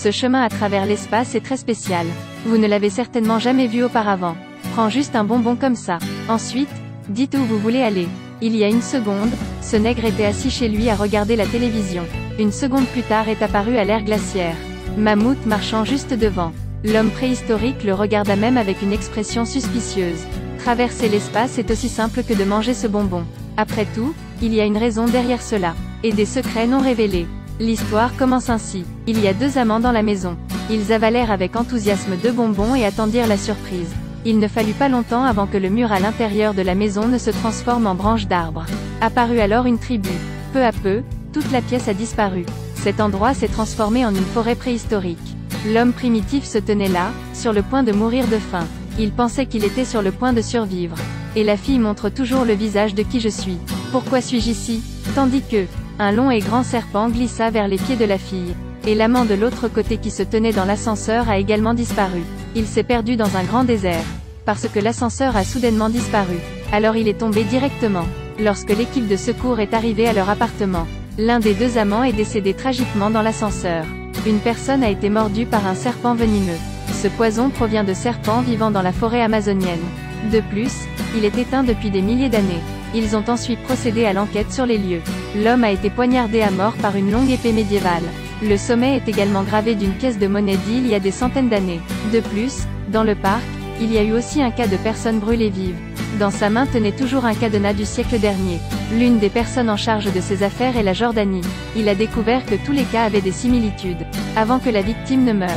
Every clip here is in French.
Ce chemin à travers l'espace est très spécial. Vous ne l'avez certainement jamais vu auparavant. Prends juste un bonbon comme ça. Ensuite, dites où vous voulez aller. Il y a une seconde, ce nègre était assis chez lui à regarder la télévision. Une seconde plus tard est apparu à l'ère glaciaire. Mammouth marchant juste devant. L'homme préhistorique le regarda même avec une expression suspicieuse. Traverser l'espace est aussi simple que de manger ce bonbon. Après tout, il y a une raison derrière cela. Et des secrets non révélés. L'histoire commence ainsi. Il y a deux amants dans la maison. Ils avalèrent avec enthousiasme 2 bonbons et attendirent la surprise. Il ne fallut pas longtemps avant que le mur à l'intérieur de la maison ne se transforme en branche d'arbre. Apparut alors une tribu. Peu à peu, toute la pièce a disparu. Cet endroit s'est transformé en une forêt préhistorique. L'homme primitif se tenait là, sur le point de mourir de faim. Il pensait qu'il était sur le point de survivre. Et la fille montre toujours le visage de qui je suis. Pourquoi suis-je ici? Tandis que, un long et grand serpent glissa vers les pieds de la fille. Et l'amant de l'autre côté qui se tenait dans l'ascenseur a également disparu. Il s'est perdu dans un grand désert. Parce que l'ascenseur a soudainement disparu. Alors il est tombé directement. Lorsque l'équipe de secours est arrivée à leur appartement, l'un des deux amants est décédé tragiquement dans l'ascenseur. Une personne a été mordue par un serpent venimeux. Ce poison provient de serpents vivant dans la forêt amazonienne. De plus, il est éteint depuis des milliers d'années. Ils ont ensuite procédé à l'enquête sur les lieux. L'homme a été poignardé à mort par une longue épée médiévale. Le sommet est également gravé d'une pièce de monnaie d'il y a des centaines d'années. De plus, dans le parc, il y a eu aussi un cas de personne brûlée vive. Dans sa main tenait toujours un cadenas du siècle dernier. L'une des personnes en charge de ces affaires est la Jordanie. Il a découvert que tous les cas avaient des similitudes. Avant que la victime ne meure.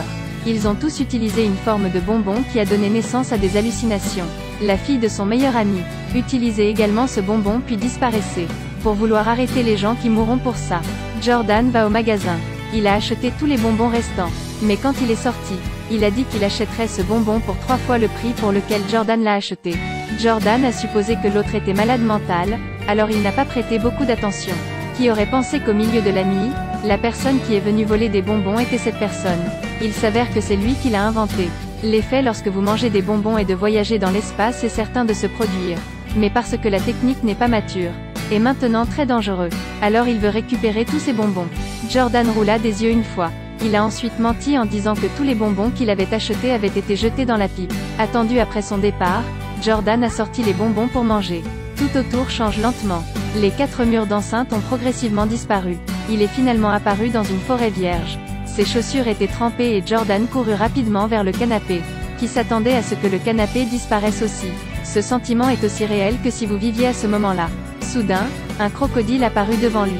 Ils ont tous utilisé une forme de bonbon qui a donné naissance à des hallucinations. La fille de son meilleur ami utilisait également ce bonbon puis disparaissait. Pour vouloir arrêter les gens qui mourront pour ça, Jordan va au magasin. Il a acheté tous les bonbons restants. Mais quand il est sorti, il a dit qu'il achèterait ce bonbon pour 3 fois le prix pour lequel Jordan l'a acheté. Jordan a supposé que l'autre était malade mental, alors il n'a pas prêté beaucoup d'attention. Qui aurait pensé qu'au milieu de la nuit, la personne qui est venue voler des bonbons était cette personne. Il s'avère que c'est lui qui l'a inventé. L'effet lorsque vous mangez des bonbons est de voyager dans l'espace et certain de se produire. Mais parce que la technique n'est pas mature. Et maintenant très dangereux. Alors il veut récupérer tous ces bonbons. Jordan roula des yeux une fois. Il a ensuite menti en disant que tous les bonbons qu'il avait achetés avaient été jetés dans la pipe. Attendu après son départ, Jordan a sorti les bonbons pour manger. Tout autour change lentement. Les 4 murs d'enceinte ont progressivement disparu. Il est finalement apparu dans une forêt vierge. Ses chaussures étaient trempées et Jordan courut rapidement vers le canapé, qui s'attendait à ce que le canapé disparaisse aussi. Ce sentiment est aussi réel que si vous viviez à ce moment-là. Soudain, un crocodile apparut devant lui.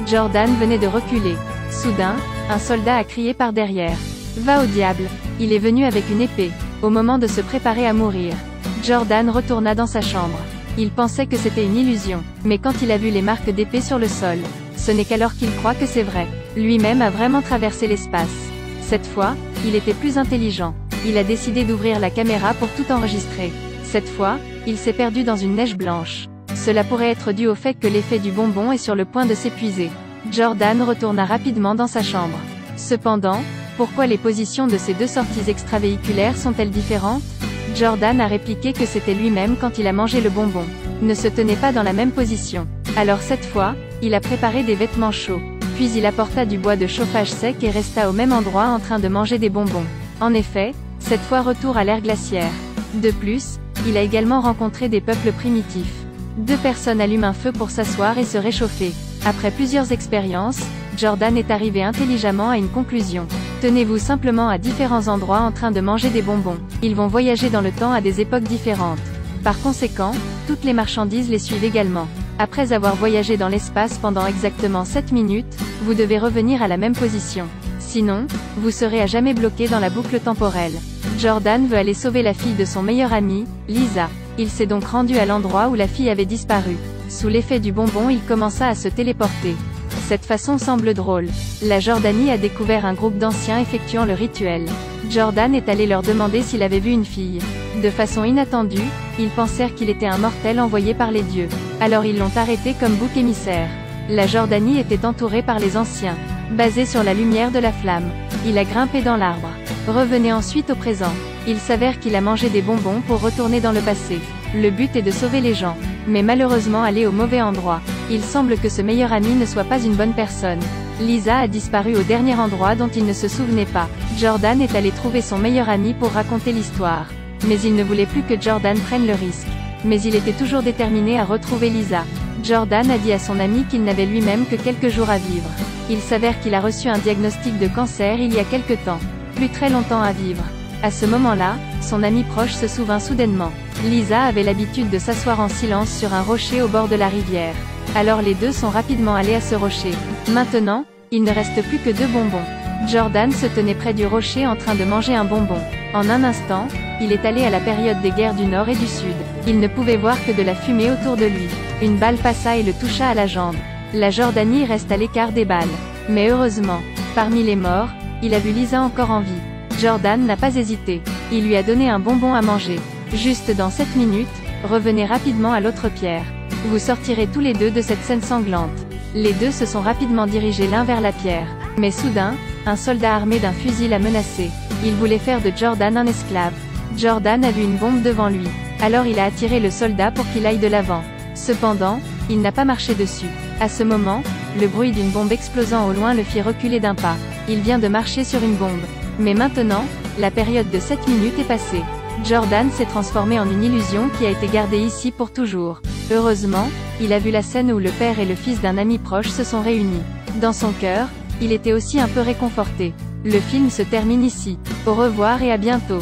Jordan venait de reculer. Soudain, un soldat a crié par derrière. « Va au diable !» Il est venu avec une épée. Au moment de se préparer à mourir, Jordan retourna dans sa chambre. Il pensait que c'était une illusion. Mais quand il a vu les marques d'épée sur le sol, ce n'est qu'alors qu'il croit que c'est vrai. Lui-même a vraiment traversé l'espace. Cette fois, il était plus intelligent. Il a décidé d'ouvrir la caméra pour tout enregistrer. Cette fois, il s'est perdu dans une neige blanche. Cela pourrait être dû au fait que l'effet du bonbon est sur le point de s'épuiser. Jordan retourna rapidement dans sa chambre. Cependant, pourquoi les positions de ces deux sorties extravéhiculaires sont-elles différentes? Jordan a répliqué que c'était lui-même quand il a mangé le bonbon. Ne se tenait pas dans la même position. Alors cette fois, il a préparé des vêtements chauds. Puis il apporta du bois de chauffage sec et resta au même endroit en train de manger des bonbons. En effet, cette fois retour à l'ère glaciaire. De plus, il a également rencontré des peuples primitifs. 2 personnes allument un feu pour s'asseoir et se réchauffer. Après plusieurs expériences, Jordan est arrivé intelligemment à une conclusion. Tenez-vous simplement à différents endroits en train de manger des bonbons. Ils vont voyager dans le temps à des époques différentes. Par conséquent, toutes les marchandises les suivent également. Après avoir voyagé dans l'espace pendant exactement 7 minutes, vous devez revenir à la même position. Sinon, vous serez à jamais bloqué dans la boucle temporelle. Jordan veut aller sauver la fille de son meilleur ami, Lisa. Il s'est donc rendu à l'endroit où la fille avait disparu. Sous l'effet du bonbon, il commença à se téléporter. Cette façon semble drôle. La Jordanie a découvert un groupe d'anciens effectuant le rituel. Jordan est allé leur demander s'il avait vu une fille. De façon inattendue, ils pensèrent qu'il était un mortel envoyé par les dieux. Alors ils l'ont arrêté comme bouc émissaire. La Jordanie était entourée par les anciens. Basé sur la lumière de la flamme, il a grimpé dans l'arbre. Revenez ensuite au présent. Il s'avère qu'il a mangé des bonbons pour retourner dans le passé. Le but est de sauver les gens. Mais malheureusement aller au mauvais endroit. Il semble que ce meilleur ami ne soit pas une bonne personne. Lisa a disparu au dernier endroit dont il ne se souvenait pas. Jordan est allé trouver son meilleur ami pour raconter l'histoire. Mais il ne voulait plus que Jordan prenne le risque. Mais il était toujours déterminé à retrouver Lisa. Jordan a dit à son ami qu'il n'avait lui-même que quelques jours à vivre. Il s'avère qu'il a reçu un diagnostic de cancer il y a quelque temps. Plus très longtemps à vivre. À ce moment-là, son ami proche se souvint soudainement. Lisa avait l'habitude de s'asseoir en silence sur un rocher au bord de la rivière. Alors les deux sont rapidement allés à ce rocher. Maintenant, il ne reste plus que 2 bonbons. Jordan se tenait près du rocher en train de manger un bonbon. En un instant, il est allé à la période des guerres du Nord et du Sud. Il ne pouvait voir que de la fumée autour de lui. Une balle passa et le toucha à la jambe. La Jordanie reste à l'écart des balles. Mais heureusement, parmi les morts, il a vu Lisa encore en vie. Jordan n'a pas hésité. Il lui a donné un bonbon à manger. Juste dans 7 minutes, revenez rapidement à l'autre pierre. Vous sortirez tous les deux de cette scène sanglante. Les deux se sont rapidement dirigés l'un vers la pierre. Mais soudain, un soldat armé d'un fusil l'a menacé. Il voulait faire de Jordan un esclave. Jordan a vu une bombe devant lui. Alors il a attiré le soldat pour qu'il aille de l'avant. Cependant, il n'a pas marché dessus. À ce moment, le bruit d'une bombe explosant au loin le fit reculer d'un pas. Il vient de marcher sur une bombe. Mais maintenant, la période de 7 minutes est passée. Jordan s'est transformé en une illusion qui a été gardée ici pour toujours. Heureusement, il a vu la scène où le père et le fils d'un ami proche se sont réunis. Dans son cœur, il était aussi un peu réconforté. Le film se termine ici. Au revoir et à bientôt.